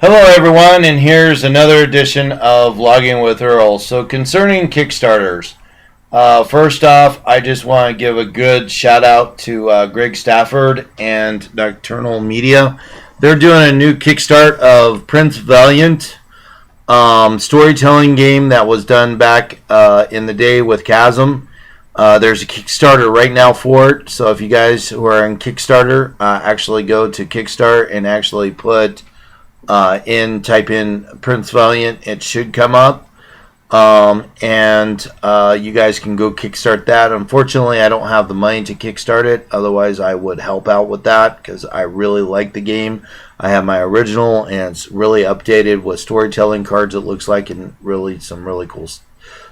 Hello, everyone, and here's another edition of Logging with Earl. So, concerning Kickstarters, first off, I just want to give a good shout out to Greg Stafford and Nocturnal Media. They're doing a new Kickstart of Prince Valiant, storytelling game that was done back in the day with Chasm. There's a Kickstarter right now for it, so if you guys who are in Kickstarter, actually go to Kickstart and actually type in Prince Valiant. It should come up, and you guys can go kickstart that. Unfortunately, I don't have the money to kickstart it. Otherwise, I would help out with that because I really like the game. I have my original, and it's really updated with storytelling cards. It looks like, and really some really cool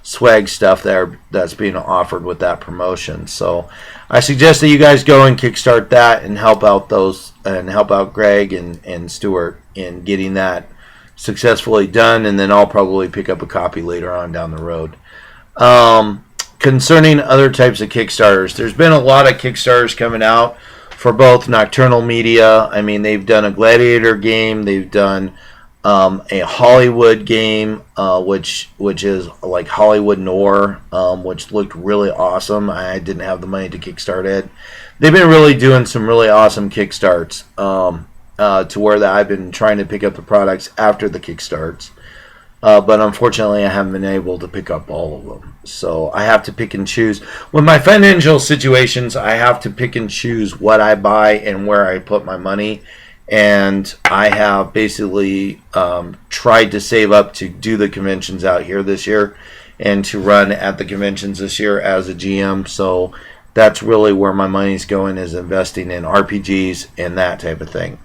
swag stuff that's being offered with that promotion. So I suggest that you guys go and kickstart that and help out Greg and Stuart in getting that successfully done, and then I'll probably pick up a copy later on down the road. Concerning other types of Kickstarters, there's been a lot of Kickstarters coming out for both Nocturnal Media. I mean, they've done a Gladiator game, they've done a Hollywood game, which is like Hollywood Noir, which looked really awesome. I didn't have the money to kickstart it. They've been really doing some really awesome kickstarts, to where that I've been trying to pick up the products after the kickstarts, but unfortunately I haven't been able to pick up all of them. So I have to pick and choose. With my financial situations, I have to pick and choose what I buy and where I put my money. And I have basically tried to save up to do the conventions out here this year and to run at the conventions this year as a GM. So that's really where my money's going, is investing in RPGs and that type of thing.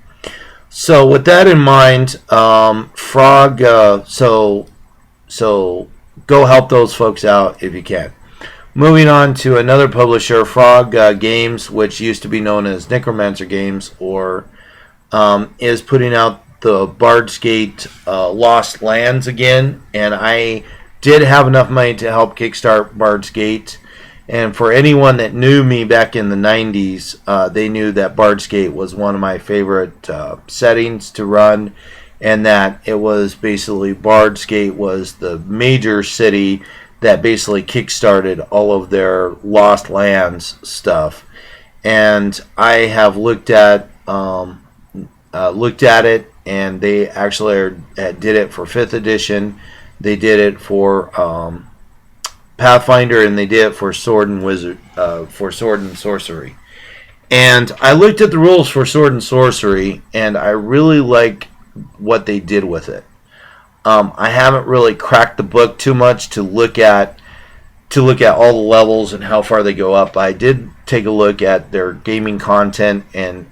So with that in mind, Frog, so go help those folks out if you can. Moving on to another publisher, Frog Games, which used to be known as Necromancer Games, is putting out the Bard's Gate Lost Lands again, and I did have enough money to help kickstart Bard's Gate. And for anyone that knew me back in the 90s, they knew that Bard's Gate was one of my favorite settings to run, and that it was basically Bard's Gate was the major city that basically kickstarted all of their Lost Lands stuff. And I have looked at it, and they actually did it for 5th edition. They did it for Pathfinder, and they did it for Sword and Sorcery. And I looked at the rules for Sword and Sorcery, and I really like what they did with it. I haven't really cracked the book too much to look at all the levels and how far they go up. I did take a look at their gaming content and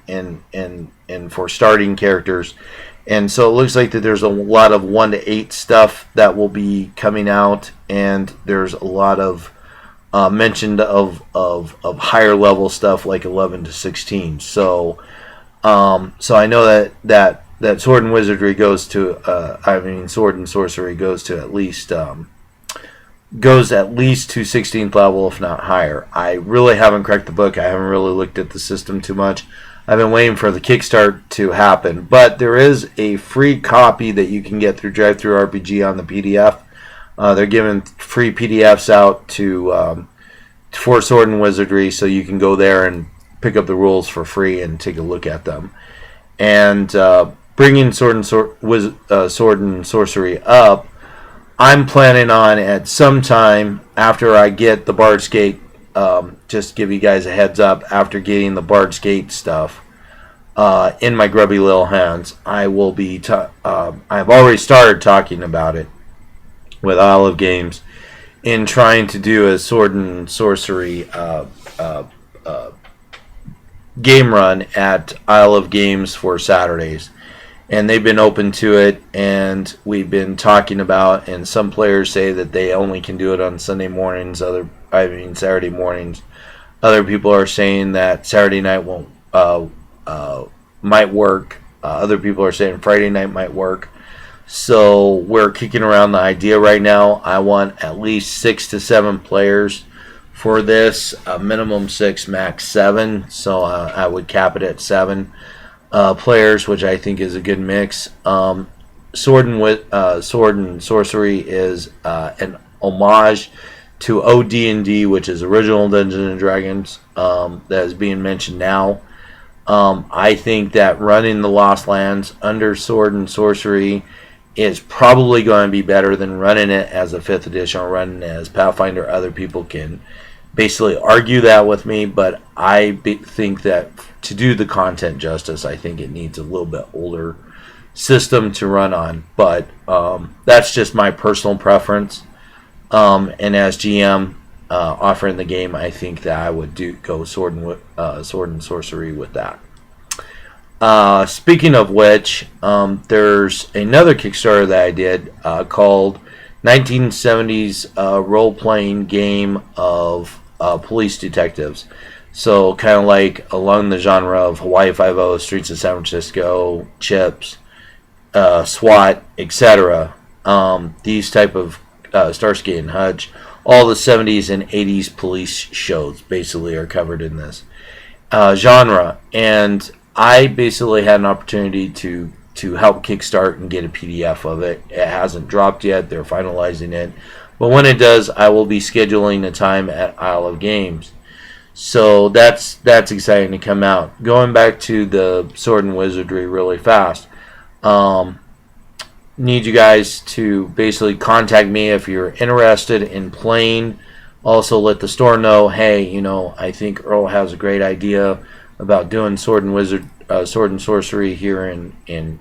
for starting characters, and so it looks like that there's a lot of 1 to 8 stuff that will be coming out, and there's a lot of mentioned of higher level stuff like 11 to 16. So I know that Sword and Wizardry goes to Sword and Sorcery goes to at least to 16th level, if not higher. I really haven't cracked the book. I haven't really looked at the system too much. I've been waiting for the Kickstart to happen, but there is a free copy that you can get through DriveThruRPG on the PDF. They're giving free PDFs out for Sword and Wizardry, so you can go there and pick up the rules for free and take a look at them. And bringing Sword and Sorcery up, I'm planning on at some time after I get the Bard's Gate. Just give you guys a heads up, after getting the Bard's Gate stuff in my grubby little hands, I will be I've already started talking about it with Olive Games in trying to do a Sword and Sorcery game run at Isle of Games for Saturdays. And they've been open to it, and we've been talking about, and some players say that they only can do it on Sunday mornings, Saturday mornings. Other people are saying that Saturday night might work. Other people are saying Friday night might work. So we're kicking around the idea right now. I want at least 6 to 7 players for this, minimum 6, max 7. So I would cap it at 7 players, which I think is a good mix. Sword and Sorcery is an homage to OD&D, which is original Dungeons and Dragons, that is being mentioned now. I think that running the Lost Lands under Sword and Sorcery is probably going to be better than running it as a 5th edition or running it as Pathfinder. Other people can basically argue that with me, but I think that to do the content justice, I think it needs a little bit older system to run on. But that's just my personal preference. And as GM offering the game, I think that I would go Sword and Sorcery with that. Speaking of which, there's another Kickstarter that I did called 1970s role-playing game of police detectives. So kind of like along the genre of Hawaii Five-0, Streets of San Francisco, Chips, SWAT, etc. These type of Starsky and Hutch, all the 70s and 80s police shows basically are covered in this genre. And I basically had an opportunity to help kickstart and get a PDF of it. It hasn't dropped yet. They're finalizing it. But when it does, I will be scheduling a time at Isle of Games. So that's exciting to come out. Going back to the Sword and Wizardry really fast. Need you guys to basically contact me if you're interested in playing. Also let the store know, hey, you know, I think Earl has a great idea about doing Sword and Sorcery here in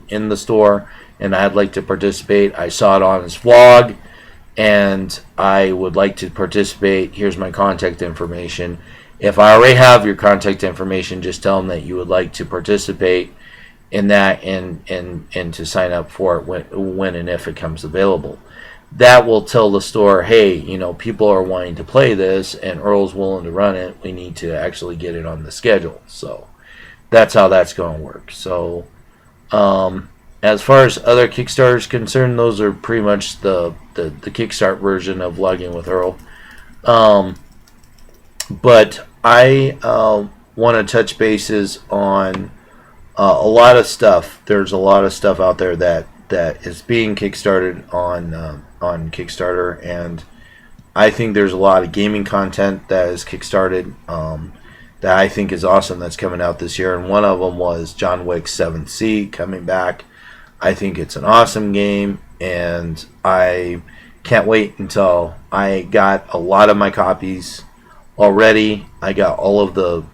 the store, and I'd like to participate. I saw it on his vlog, and I would like to participate. Here's my contact information. If I already have your contact information, just tell them that you would like to participate in that and to sign up for it when and if it comes available. That will tell the store, hey, you know, people are wanting to play this and Earl's willing to run it. We need to actually get it on the schedule. So that's how that's going to work. So as far as other Kickstarters concerned, those are pretty much the Kickstart version of Logging with Earl. But I want to touch bases on a lot of stuff. There's a lot of stuff out there that is being kickstarted on Kickstarter, and I think there's a lot of gaming content that is kickstarted that I think is awesome that's coming out this year, and one of them was John Wick 7th Sea coming back. I think it's an awesome game, and I can't wait until I got a lot of my copies already. I got all of the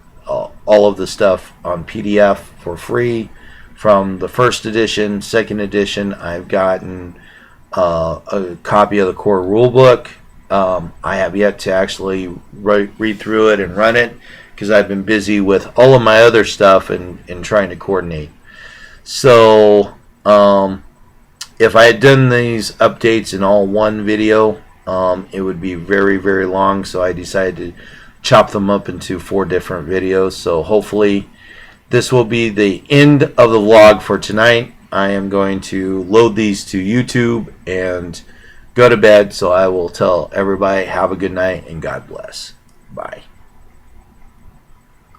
stuff on PDF for free from the first edition, second edition. I've gotten a copy of the core rulebook. I have yet to actually read through it and run it because I've been busy with all of my other stuff and trying to coordinate. So if I had done these updates in all one video, it would be very, very long. So I decided to chop them up into 4 different videos. So hopefully this will be the end of the vlog for tonight. I am going to load these to YouTube and go to bed. So I will tell everybody have a good night and God bless. Bye.